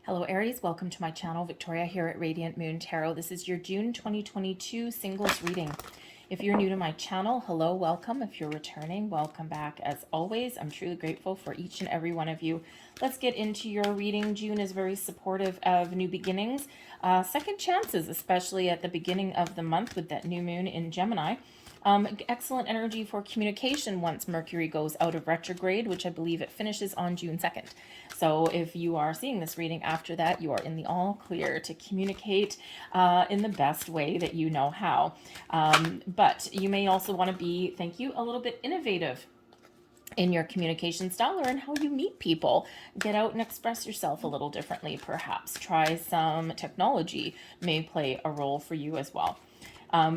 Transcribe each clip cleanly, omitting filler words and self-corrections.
Hello Aries, welcome to my channel. Victoria here at Radiant Moon Tarot. This is your June 2022 singles reading. If you're new to my channel, hello, welcome. If you're returning, welcome back. As always, I'm truly grateful for each and every one of you. Let's get into your reading. June is very supportive of new beginnings, second chances, especially at the beginning of the month with that new moon in Gemini. Excellent energy for communication once Mercury goes out of retrograde, which I believe it finishes on June 2nd. So if you are seeing this reading after that, you are in the all clear to communicate in the best way that you know how. But you may also want to be, thank you, a little bit innovative in your communication style or in how you meet people. Get out and express yourself a little differently, perhaps. Try some technology, may play a role for you as well.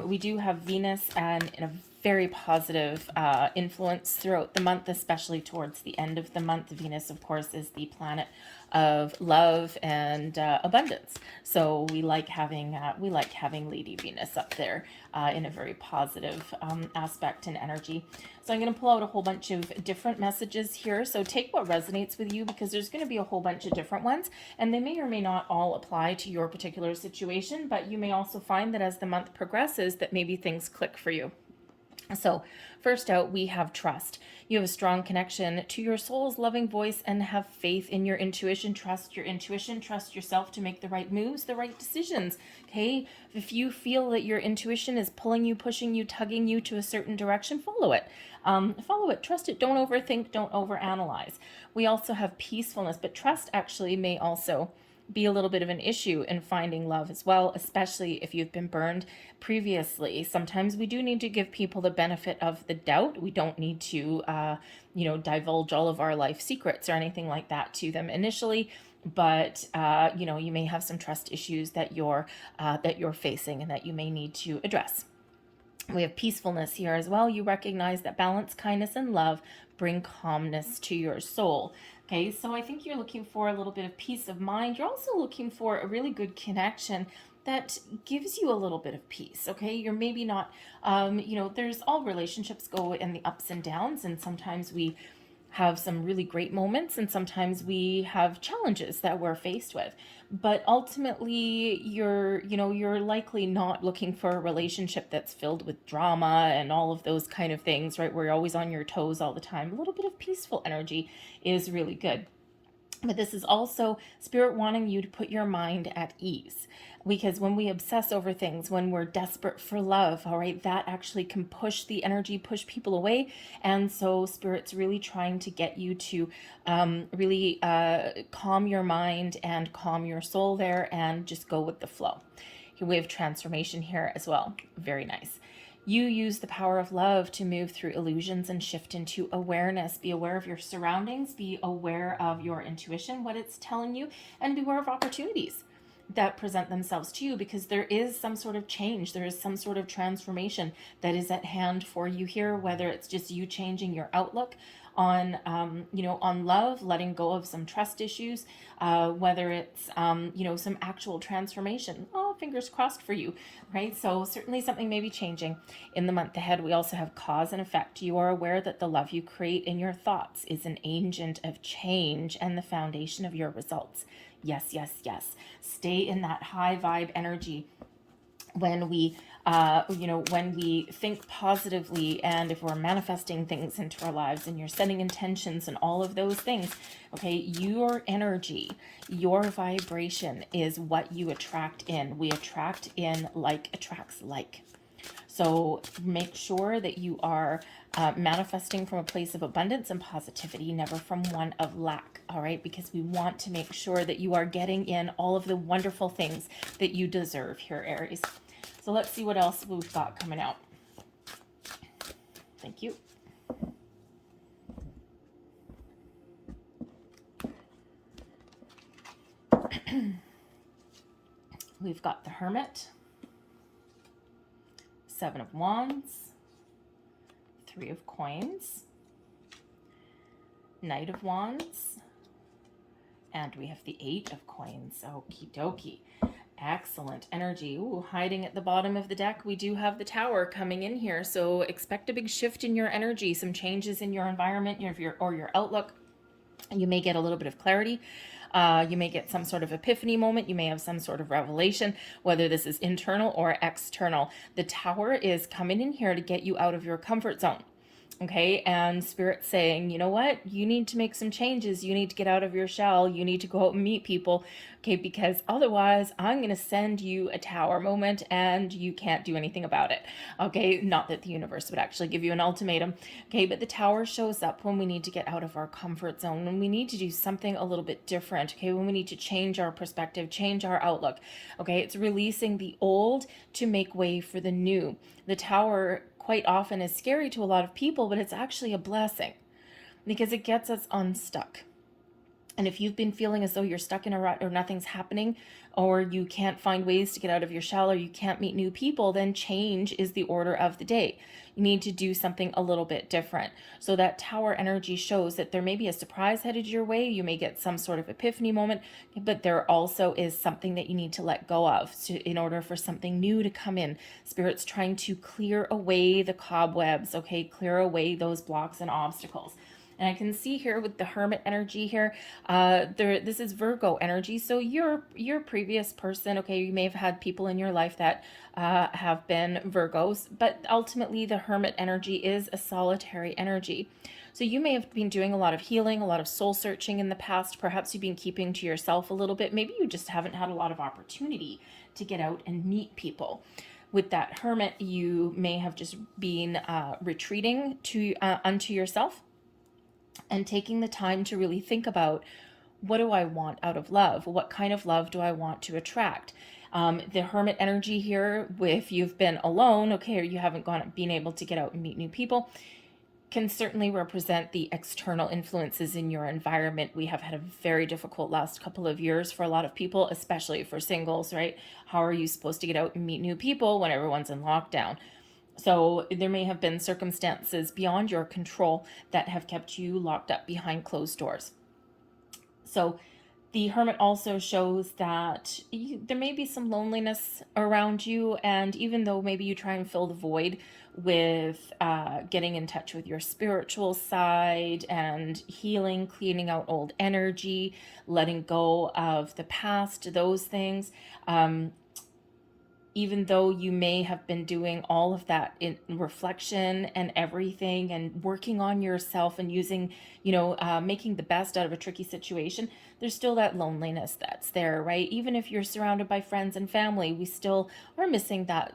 We do have Venus and in a very positive influence throughout the month, especially towards the end of the month. Venus, of course, is the planet of love and abundance. So we like having Lady Venus up there in a very positive aspect and energy. So I'm going to pull out a whole bunch of different messages here. So take what resonates with you, because there's going to be a whole bunch of different ones, and they may or may not all apply to your particular situation, but you may also find that as the month progresses that maybe things click for you. So first out, we have trust. You have a strong connection to your soul's loving voice and have faith in your intuition. Trust your intuition, trust yourself to make the right moves, the right decisions. Okay. If you feel that your intuition is pulling you, pushing you, tugging you to a certain direction, follow it. Follow it, trust it. Don't overthink, don't overanalyze. We also have peacefulness, but trust actually may also be a little bit of an issue in finding love as well, especially if you've been burned previously. Sometimes we do need to give people the benefit of the doubt. We don't need to, divulge all of our life secrets or anything like that to them initially. But, you may have some trust issues that you're facing and that you may need to address. We have peacefulness here as well. You recognize that balance, kindness, and love bring calmness to your soul. Okay, so I think you're looking for a little bit of peace of mind. You're also looking for a really good connection that gives you a little bit of peace. Okay, you're maybe not, there's all relationships go in the ups and downs, and sometimes we have some really great moments and sometimes we have challenges that we're faced with. But ultimately, you're likely not looking for a relationship that's filled with drama and all of those kind of things, right? Where you're always on your toes all the time. A little bit of peaceful energy is really good. But this is also Spirit wanting you to put your mind at ease. Because when we obsess over things, when we're desperate for love, all right, that actually can push the energy, push people away. And so Spirit's really trying to get you to really calm your mind and calm your soul there and just go with the flow. We have transformation here as well. Very nice. You use the power of love to move through illusions and shift into awareness. Be aware of your surroundings, be aware of your intuition, what it's telling you, and beware of opportunities that present themselves to you, because there is some sort of change, there is some sort of transformation that is at hand for you here, whether it's just you changing your outlook on on love, letting go of some trust issues, whether it's some actual transformation. Oh, fingers crossed for you, right? So certainly something may be changing in the month ahead. We also have cause and effect. You are aware that the love you create in your thoughts is an agent of change and the foundation of your results. Yes, yes, yes. Stay in that high vibe energy. When we when we think positively, and if we're manifesting things into our lives and you're setting intentions and all of those things, okay, your energy, your vibration is what you attract in. We attract in, like attracts like. So make sure that you are manifesting from a place of abundance and positivity, never from one of lack, all right? Because we want to make sure that you are getting in all of the wonderful things that you deserve here, Aries. So let's see what else we've got coming out. Thank you. We've got the Hermit, Seven of Wands, Three of Coins, Knight of Wands, and we have the Eight of Coins. Okie dokie. Excellent energy. Ooh, hiding at the bottom of the deck, we do have the Tower coming in here. So expect a big shift in your energy, some changes in your environment, your outlook. You may get a little bit of clarity. You may get some sort of epiphany moment. You may have some sort of revelation, whether this is internal or external. The Tower is coming in here to get you out of your comfort zone. Okay, and Spirit's saying, you know what? You need to make some changes. You need to get out of your shell. You need to go out and meet people. Okay, because otherwise I'm going to send you a Tower moment and you can't do anything about it. Okay, not that the universe would actually give you an ultimatum. Okay, but the Tower shows up when we need to get out of our comfort zone, when we need to do something a little bit different. Okay, when we need to change our perspective, change our outlook. Okay, it's releasing the old to make way for the new. The Tower quite often is scary to a lot of people, but it's actually a blessing because it gets us unstuck. And if you've been feeling as though you're stuck in a rut or nothing's happening, or you can't find ways to get out of your shell, or you can't meet new people, then change is the order of the day. You need to do something a little bit different. So that Tower energy shows that there may be a surprise headed your way. You may get some sort of epiphany moment, but there also is something that you need to let go of in order for something new to come in. Spirit's trying to clear away the cobwebs, okay? Clear away those blocks and obstacles. And I can see here with the Hermit energy here, this is Virgo energy. So your previous person, okay, you may have had people in your life that have been Virgos, but ultimately the Hermit energy is a solitary energy. So you may have been doing a lot of healing, a lot of soul searching in the past. Perhaps you've been keeping to yourself a little bit. Maybe you just haven't had a lot of opportunity to get out and meet people. With that Hermit, you may have just been retreating to unto yourself, and taking the time to really think about, what do I want out of love? What kind of love do I want to attract? The Hermit energy here, if you've been alone, okay, or you haven't been able to get out and meet new people, can certainly represent the external influences in your environment. We have had a very difficult last couple of years for a lot of people, especially for singles, right? How are you supposed to get out and meet new people when everyone's in lockdown? So there may have been circumstances beyond your control that have kept you locked up behind closed doors. So the Hermit also shows that there may be some loneliness around you, and even though maybe you try and fill the void with getting in touch with your spiritual side and healing, cleaning out old energy, letting go of the past, those things, even though you may have been doing all of that in reflection and everything and working on yourself and using, making the best out of a tricky situation, there's still that loneliness that's there, right? Even if you're surrounded by friends and family, we still are missing that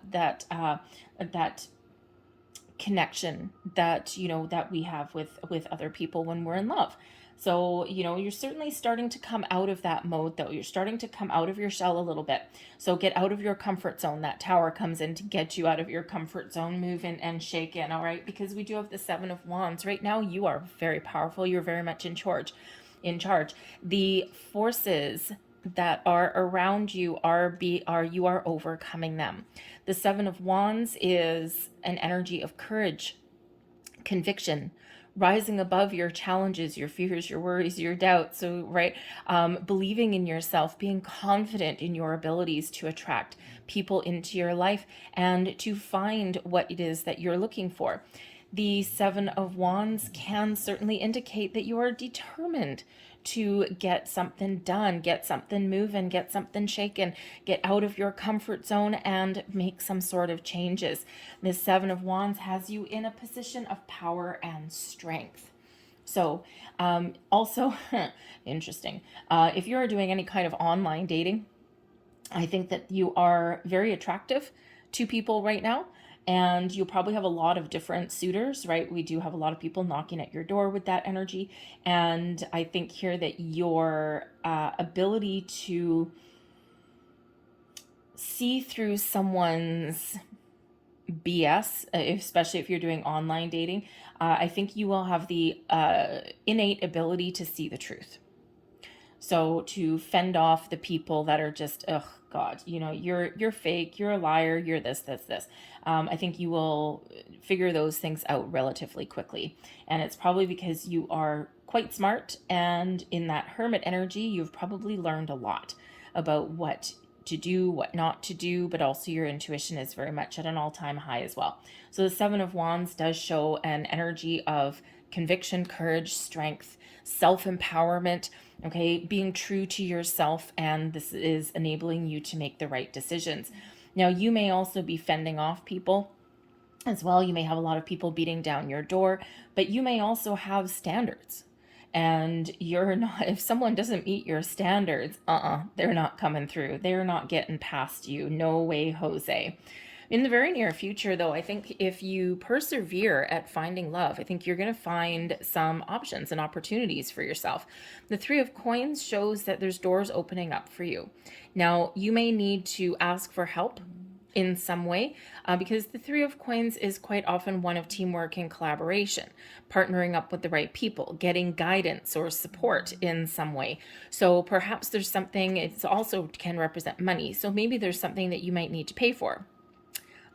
connection that, that we have with other people when we're in love. So, you're certainly starting to come out of that mode, though. You're starting to come out of your shell a little bit. So get out of your comfort zone. That Tower comes in to get you out of your comfort zone, move in and shake in, all right? Because we do have the Seven of Wands. Right now, you are very powerful. You're very much in charge. The forces that are around you you are overcoming them. The Seven of Wands is an energy of courage, conviction, rising above your challenges, your fears, your worries, your doubts. So, right, believing in yourself, being confident in your abilities to attract people into your life and to find what it is that you're looking for. The Seven of Wands can certainly indicate that you are determined to get something done, get something moving, get something shaken, get out of your comfort zone and make some sort of changes. This Seven of Wands has you in a position of power and strength. So also, interesting, if you're doing any kind of online dating, I think that you are very attractive to people right now. And you'll probably have a lot of different suitors, right? We do have a lot of people knocking at your door with that energy. And I think here that your ability to see through someone's BS, especially if you're doing online dating, I think you will have the innate ability to see the truth. So to fend off the people that are just, oh God, you're fake, you're a liar, you're this. I think you will figure those things out relatively quickly. And it's probably because you are quite smart. And in that Hermit energy, you've probably learned a lot about what to do, what not to do, but also your intuition is very much at an all-time high as well. So the Seven of Wands does show an energy of conviction, courage, strength, self-empowerment, okay, being true to yourself, and this is enabling you to make the right decisions. Now, you may also be fending off people as well. You may have a lot of people beating down your door, but you may also have standards. And you're not, if someone doesn't meet your standards, they're not coming through. They're not getting past you. No way, Jose. In the very near future, though, I think if you persevere at finding love, I think you're going to find some options and opportunities for yourself. The Three of Coins shows that there's doors opening up for you. Now, you may need to ask for help in some way, because the Three of Coins is quite often one of teamwork and collaboration, partnering up with the right people, getting guidance or support in some way. So perhaps there's something, it also can represent money. So maybe there's something that you might need to pay for.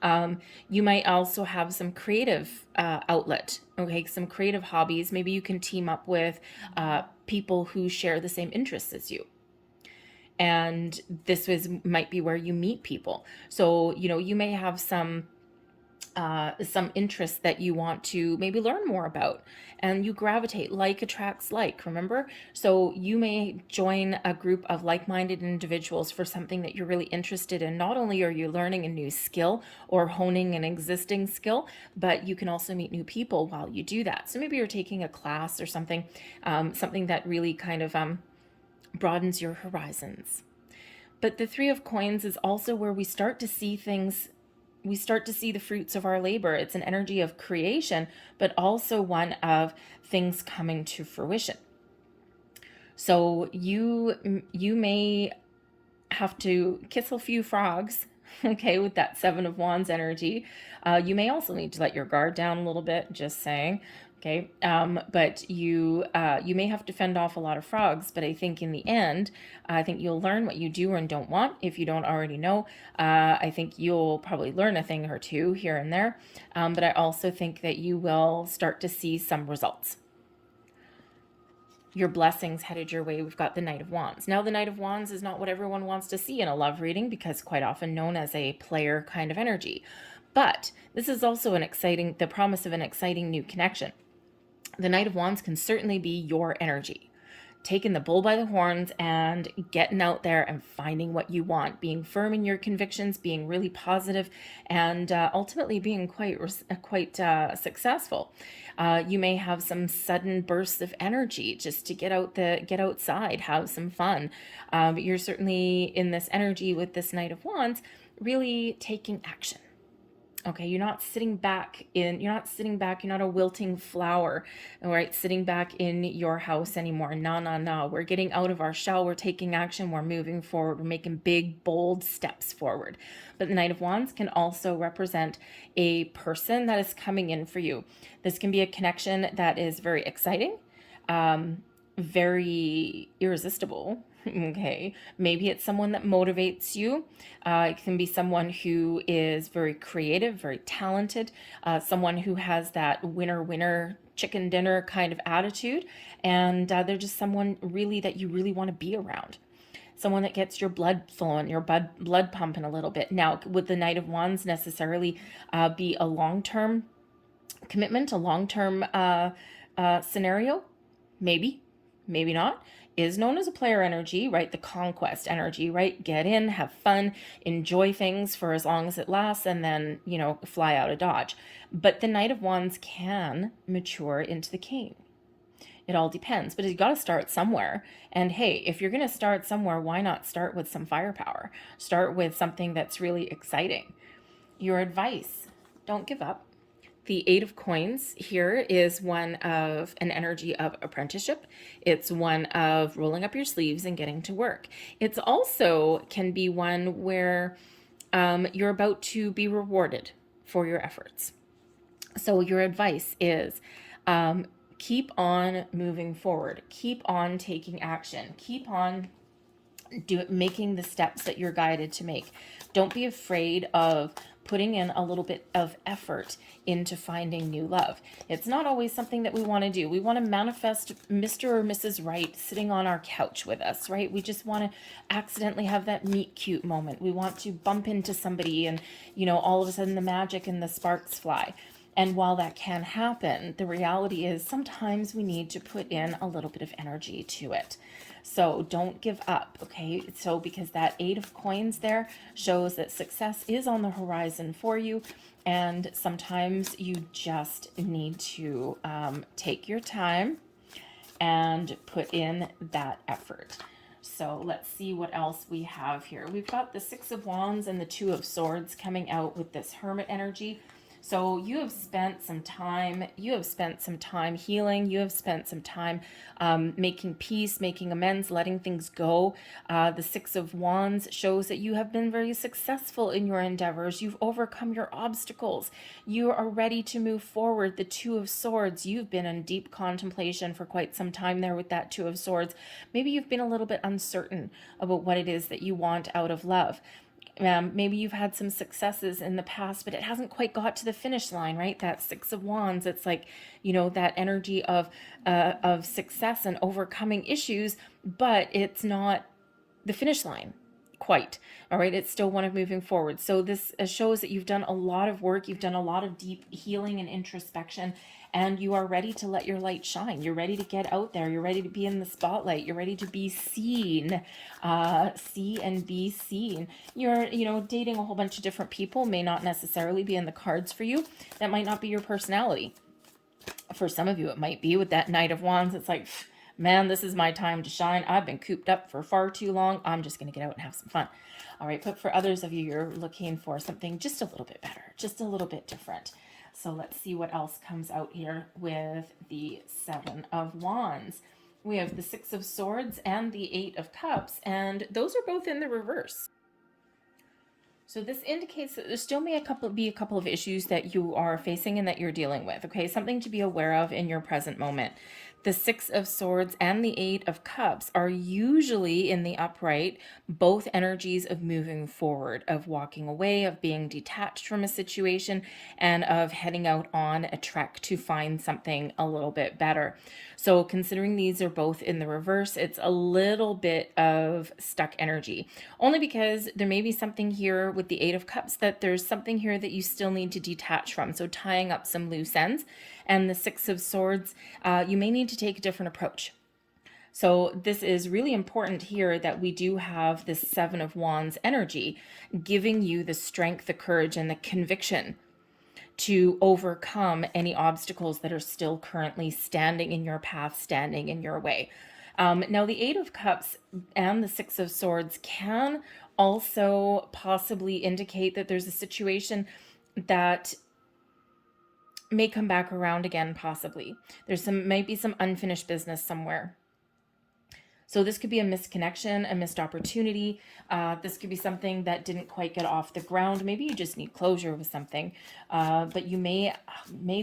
You might also have some creative outlet, okay, some creative hobbies. Maybe you can team up with people who share the same interests as you. And this might be where you meet people. So, you know, you may have some interests that you want to maybe learn more about, and you gravitate, like attracts like, remember? So you may join a group of like-minded individuals for something that you're really interested in. Not only are you learning a new skill or honing an existing skill, but you can also meet new people while you do that. So maybe you're taking a class or something, something that really kind of broadens your horizons. But the Three of Coins is also where we start to see things, we start to see the fruits of our labor. It's an energy of creation, but also one of things coming to fruition. So you may have to kiss a few frogs, okay, with that Seven of Wands energy. You may also need to let your guard down a little bit, just saying. Okay, but you may have to fend off a lot of frogs, but I think in the end, I think you'll learn what you do and don't want. If you don't already know, I think you'll probably learn a thing or two here and there, but I also think that you will start to see some results. Your blessings headed your way. We've got the Knight of Wands. Now, the Knight of Wands is not what everyone wants to see in a love reading, because quite often known as a player kind of energy. But this is also the promise of an exciting new connection. The Knight of Wands can certainly be your energy, taking the bull by the horns and getting out there and finding what you want, being firm in your convictions, being really positive, and ultimately being quite successful. You may have some sudden bursts of energy just to get outside, have some fun. But you're certainly in this energy with this Knight of Wands, really taking action. Okay, you're not sitting back, you're not a wilting flower, all right, sitting back in your house anymore. No. We're getting out of our shell, we're taking action, we're moving forward, we're making big, bold steps forward. But the Knight of Wands can also represent a person that is coming in for you. This can be a connection that is very exciting, very irresistible. Okay, maybe it's someone that motivates you. It can be someone who is very creative, very talented, someone who has that winner chicken dinner kind of attitude, and they're just someone really that you really want to be around. Someone that gets your blood flowing, your blood pumping a little bit. Now, would the Knight of Wands necessarily be a long-term commitment, a long-term scenario? Maybe not. Is known as a player energy, right? The conquest energy, right? Get in, have fun, enjoy things for as long as it lasts, and then, you know, fly out of Dodge. But the Knight of Wands can mature into the King. It all depends, but you got to start somewhere. And hey, if you're going to start somewhere, why not start with some firepower? Start with something that's really exciting. Your advice: don't give up. The Eight of Coins here is one of an energy of apprenticeship. It's one of rolling up your sleeves and getting to work. It's also can be one where you're about to be rewarded for your efforts. So your advice is keep on moving forward. Keep on taking action. Keep on making the steps that you're guided to make. Don't be afraid of putting in a little bit of effort into finding new love. It's not always something that we want to do. We want to manifest Mr. or Mrs. Right sitting on our couch with us, right? We just want to accidentally have that meet cute moment. We want to bump into somebody and, you know, all of a sudden the magic and the sparks fly. And while that can happen, the reality is sometimes we need to put in a little bit of energy to it. So don't give up, okay? So because that 8 of coins there shows that success is on the horizon for you. And sometimes you just need to take your time and put in that effort. So let's see what else we have here. We've got the 6 of Wands and the 2 of Swords coming out with this Hermit energy. So you have spent some time, healing, you have spent some time making peace, making amends, letting things go. The 6 of Wands shows that you have been very successful in your endeavors. You've overcome your obstacles. You are ready to move forward. The 2 of Swords, you've been in deep contemplation for quite some time there with that 2 of Swords. Maybe you've been a little bit uncertain about what it is that you want out of love. Maybe you've had some successes in the past, but it hasn't quite got to the finish line, right? That 6 of Wands, it's like, you know, that energy of success and overcoming issues, but it's not the finish line quite. All right. It's still one of moving forward. So this shows that you've done a lot of work. You've done a lot of deep healing and introspection, and you are ready to let your light shine. You're ready to get out there. You're ready to be in the spotlight. You're ready to be seen, see and be seen. You're, you know, dating a whole bunch of different people may not necessarily be in the cards for you. That might not be your personality. For some of you, it might be with that Knight of Wands. It's like, man, this is my time to shine. I've been cooped up for far too long. I'm just going to get out and have some fun. All right. But for others of you, you're looking for something just a little bit better, just a little bit different. So let's see what else comes out here with the 7 of Wands. We have the 6 of Swords and the 8 of Cups, and those are both in the reverse. So this indicates that there still may be a couple of issues that you are facing and that you're dealing with, okay? Something to be aware of in your present moment. The 6 of Swords and the 8 of Cups are usually in the upright, both energies of moving forward, of walking away, of being detached from a situation, and of heading out on a trek to find something a little bit better. So considering these are both in the reverse, it's a little bit of stuck energy, only because there may be something here with the 8 of Cups that there's something here that you still need to detach from. So tying up some loose ends. And the 6 of Swords, you may need to take a different approach. So this is really important here that we do have this 7 of Wands energy giving you the strength, the courage, and the conviction to overcome any obstacles that are still currently standing in your path, standing in your way. Now, the 8 of Cups and the 6 of Swords can also possibly indicate that there's a situation that may come back around again, possibly. Might be some unfinished business somewhere. So this could be a misconnection, a missed opportunity. This could be something that didn't quite get off the ground. Maybe you just need closure with something, but you may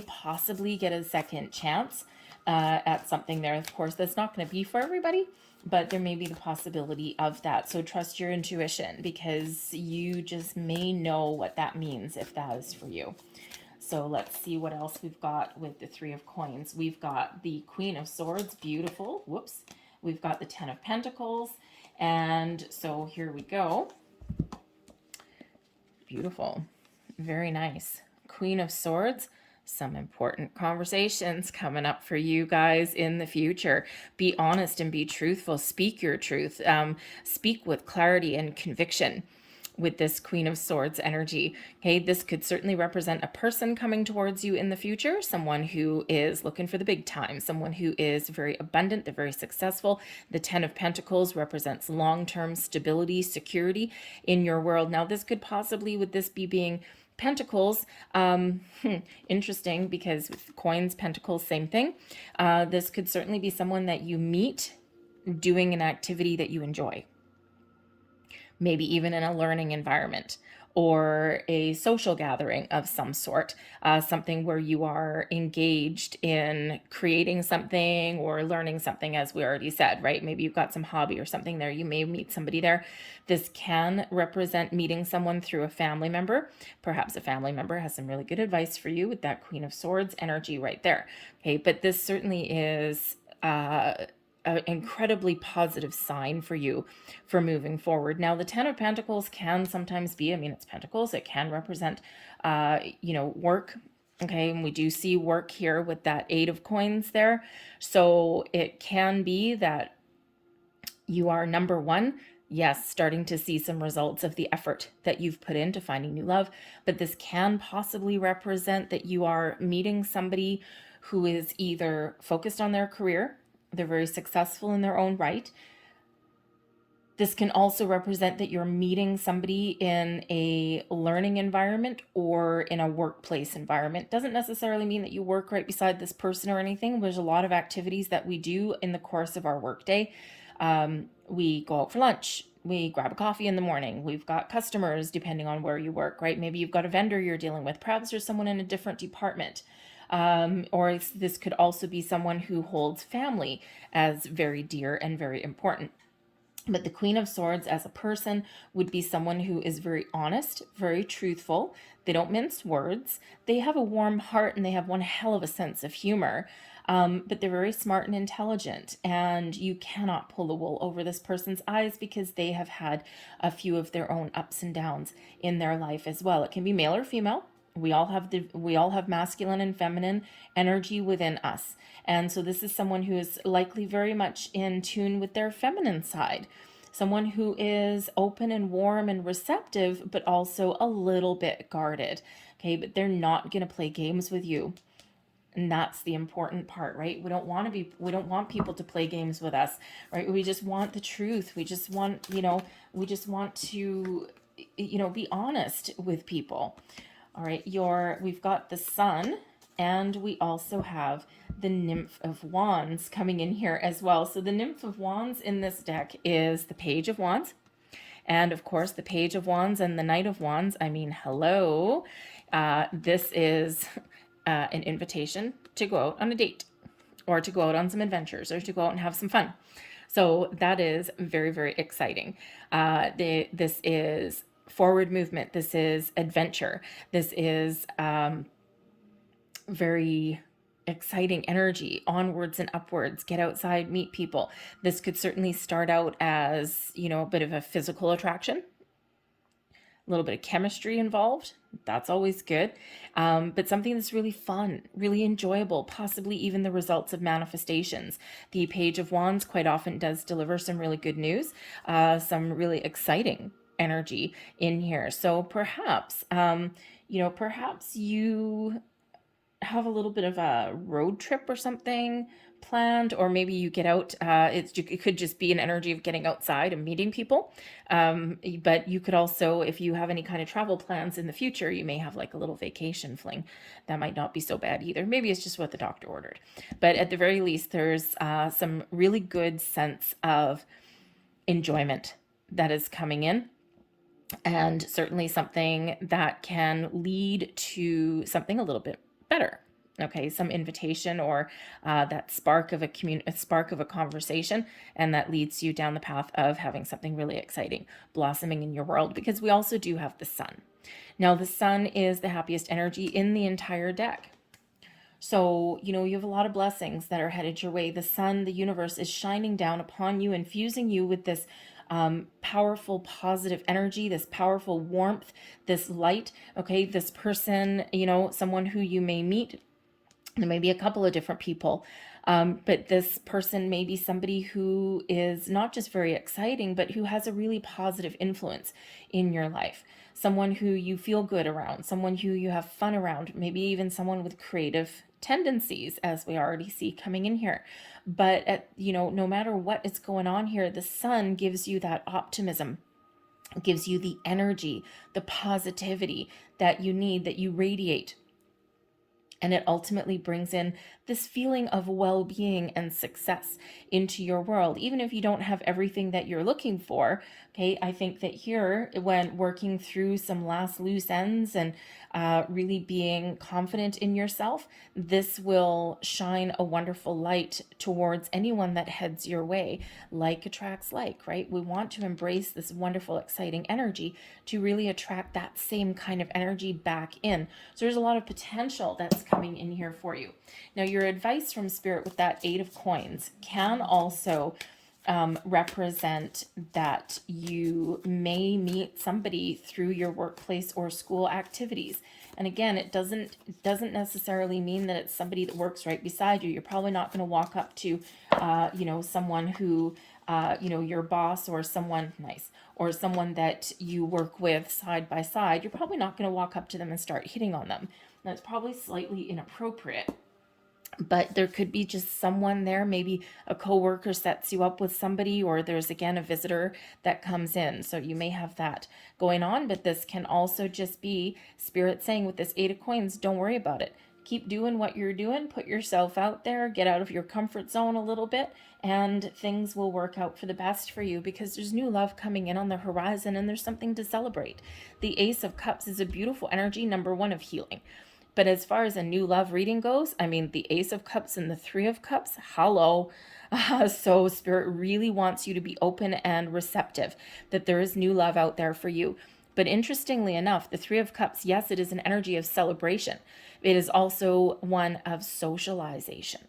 possibly get a second chance at something there. Of course, that's not going to be for everybody, but there may be the possibility of that. So trust your intuition, because you just may know what that means if that is for you. So let's see what else we've got with the 3 of Coins. We've got the Queen of Swords, beautiful. Whoops. We've got the 10 of Pentacles. And so here we go. Beautiful. Very nice. Queen of Swords. Some important conversations coming up for you guys in the future. Be honest and be truthful. Speak your truth. Speak with clarity and conviction with this Queen of Swords energy. Okay, this could certainly represent a person coming towards you in the future, someone who is looking for the big time, someone who is very abundant, they're very successful. The 10 of Pentacles represents long-term stability, security in your world. Now, this could possibly, with this being Pentacles, interesting, because with coins, Pentacles, same thing. This could certainly be someone that you meet doing an activity that you enjoy. Maybe even in a learning environment, or a social gathering of some sort, something where you are engaged in creating something or learning something, as we already said, right? Maybe you've got some hobby or something there. You may meet somebody there. This can represent meeting someone through a family member. Perhaps a family member has some really good advice for you with that Queen of Swords energy right there. Okay, but this certainly is an incredibly positive sign for you for moving forward. Now, the Ten of Pentacles can sometimes be, I mean, it's Pentacles, it can represent, work. Okay, and we do see work here with that Eight of Coins there. So it can be that you are, number one, yes, starting to see some results of the effort that you've put into finding new love, but this can possibly represent that you are meeting somebody who is either focused on their career, they're very successful in their own right. This can also represent that you're meeting somebody in a learning environment or in a workplace environment. Doesn't necessarily mean that you work right beside this person or anything. There's a lot of activities that we do in the course of our workday. We go out for lunch. We grab a coffee in the morning. We've got customers depending on where you work, right? Maybe you've got a vendor you're dealing with. Perhaps there's someone in a different department. Or this could also be someone who holds family as very dear and very important. But the Queen of Swords as a person would be someone who is very honest, very truthful. They don't mince words. They have a warm heart and they have one hell of a sense of humor. But they're very smart and intelligent, and you cannot pull the wool over this person's eyes because they have had a few of their own ups and downs in their life as well. It can be male or female. We all have masculine and feminine energy within us. And so this is someone who is likely very much in tune with their feminine side. Someone who is open and warm and receptive, but also a little bit guarded. Okay, but they're not going to play games with you. And that's the important part, right? We don't want people to play games with us, right? We just want the truth. We just want to, be honest with people. All right, we've got the Sun, and we also have the Nymph of Wands coming in here as well. So the Nymph of Wands in this deck is the Page of Wands. And of course, the Page of Wands and the Knight of Wands, I mean, hello. This is an invitation to go out on a date, or to go out on some adventures, or to go out and have some fun. So that is very, very exciting. This is forward movement. This is adventure. This is very exciting energy, onwards and upwards. Get outside, meet people. This could certainly start out as, a bit of a physical attraction, a little bit of chemistry involved. That's always good. But something that's really fun, really enjoyable, possibly even the results of manifestations. The Page of Wands quite often does deliver some really good news, some really exciting energy in here. So perhaps, perhaps you have a little bit of a road trip or something planned, or maybe you get out. It could just be an energy of getting outside and meeting people. But you could also, if you have any kind of travel plans in the future, you may have like a little vacation fling. That might not be so bad either. Maybe it's just what the doctor ordered. But at the very least, there's some really good sense of enjoyment that is coming in. And certainly something that can lead to something a little bit better. Okay, some invitation, or that spark of a conversation, and that leads you down the path of having something really exciting blossoming in your world, because we also do have the Sun. Now, the Sun is the happiest energy in the entire deck. So, you have a lot of blessings that are headed your way. The Sun, the universe, is shining down upon you, infusing you with this powerful, positive energy, this powerful warmth, this light. Okay, this person, someone who you may meet. There may be a couple of different people, but this person may be somebody who is not just very exciting, but who has a really positive influence in your life. Someone who you feel good around, someone who you have fun around, maybe even someone with creative tendencies, as we already see coming in here. But no matter what is going on here, the Sun gives you that optimism. It gives you the energy, the positivity that you need, that you radiate. And it ultimately brings in this feeling of well-being and success into your world, even if you don't have everything that you're looking for. Okay, I think that here, when working through some last loose ends and really being confident in yourself, this will shine a wonderful light towards anyone that heads your way. Like attracts like, right? We want to embrace this wonderful, exciting energy to really attract that same kind of energy back in. So there's a lot of potential that's coming in here for you. Now, your advice from Spirit with that 8 of coins can also represent that you may meet somebody through your workplace or school activities. And again, it doesn't necessarily mean that it's somebody that works right beside you. You're probably not going to walk up to, someone who, your boss or someone nice, or someone that you work with side by side. You're probably not going to walk up to them and start hitting on them. That's probably slightly inappropriate. But there could be just someone there, maybe a coworker sets you up with somebody, or there's again a visitor that comes in. So you may have that going on, but this can also just be Spirit saying with this 8 of coins, don't worry about it. Keep doing what you're doing, put yourself out there, get out of your comfort zone a little bit, and things will work out for the best for you, because there's new love coming in on the horizon and there's something to celebrate. The Ace of Cups is a beautiful energy, number 1, of healing. But as far as a new love reading goes, I mean, the Ace of Cups and the 3 of Cups, hello. So Spirit really wants you to be open and receptive, that there is new love out there for you. But interestingly enough, the 3 of Cups, yes, it is an energy of celebration. It is also one of socialization.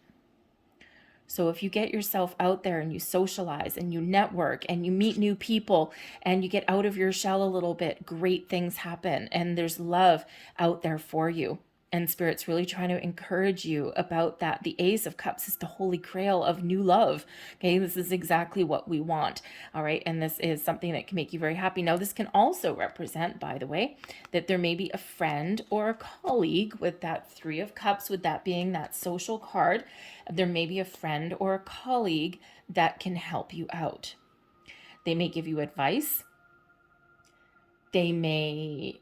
So if you get yourself out there and you socialize and you network and you meet new people and you get out of your shell a little bit, great things happen and there's love out there for you. And Spirit's really trying to encourage you about that. The Ace of Cups is the holy grail of new love. Okay, this is exactly what we want. All right, and this is something that can make you very happy. Now, this can also represent, by the way, that there may be a friend or a colleague with that 3 of Cups, with that being that social card. There may be a friend or a colleague that can help you out. They may give you advice. They may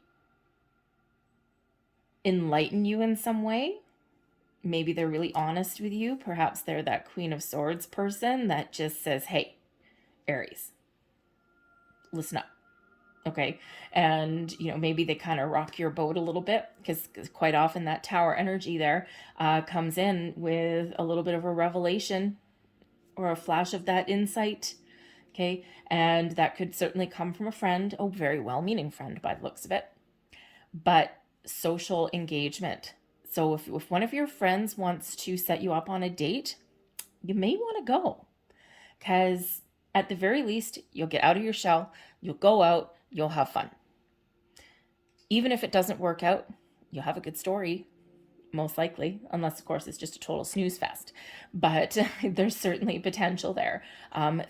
enlighten you in some way. Maybe they're really honest with you. Perhaps they're that Queen of Swords person that just says, hey, Aries, listen up. Okay. And, maybe they kind of rock your boat a little bit, because quite often that Tower energy there comes in with a little bit of a revelation or a flash of that insight. Okay. And that could certainly come from a friend, a very well-meaning friend by the looks of it. But social engagement. So if one of your friends wants to set you up on a date, you may want to go, because at the very least, you'll get out of your shell, you'll go out, you'll have fun. Even if it doesn't work out, you'll have a good story, most likely, unless of course it's just a total snooze fest. But there's certainly potential there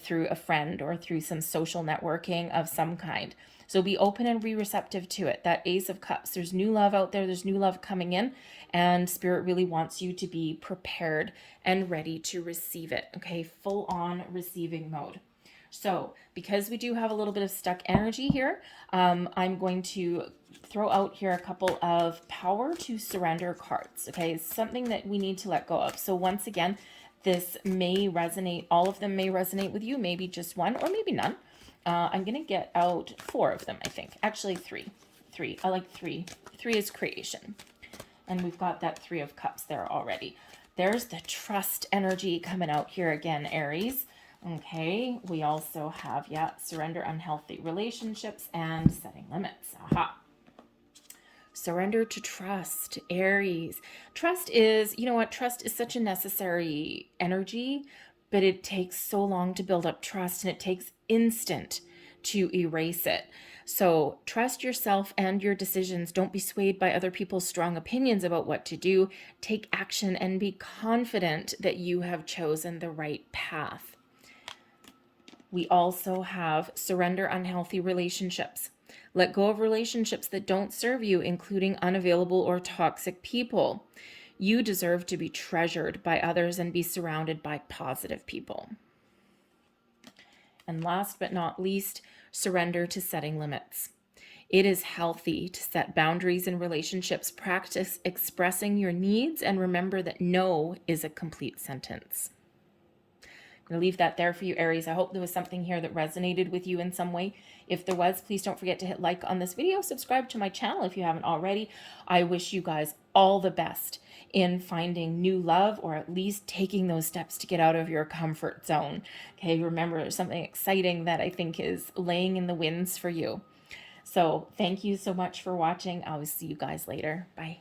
through a friend or through some social networking of some kind. So be open and be receptive to it. That Ace of Cups, there's new love out there. There's new love coming in, and Spirit really wants you to be prepared and ready to receive it. Okay, full on receiving mode. So because we do have a little bit of stuck energy here, I'm going to throw out here a couple of power to surrender cards. Okay, it's something that we need to let go of. So once again, this may resonate, all of them may resonate with you, maybe just one or maybe none. I'm going to get out 4 of them, I think. Actually, 3. I like 3. 3 is creation. And we've got that 3 of Cups there already. There's the trust energy coming out here again, Aries. Okay, we also have, surrender unhealthy relationships and setting limits. Aha. Surrender to trust, Aries. Trust is, trust is such a necessary energy, but it takes so long to build up trust, and it takes instant to erase it. So trust yourself and your decisions. Don't be swayed by other people's strong opinions about what to do. Take action and be confident that you have chosen the right path. We also have surrender unhealthy relationships. Let go of relationships that don't serve you, including unavailable or toxic people. You deserve to be treasured by others and be surrounded by positive people. And last but not least, surrender to setting limits. It is healthy to set boundaries in relationships, practice expressing your needs, and remember that no is a complete sentence. I'm going to leave that there for you, Aries. I hope there was something here that resonated with you in some way. If there was, please don't forget to hit like on this video. Subscribe to my channel if you haven't already. I wish you guys all the best in finding new love, or at least taking those steps to get out of your comfort zone. Okay, remember, there's something exciting that I think is laying in the winds for you. So thank you so much for watching. I will see you guys later. Bye.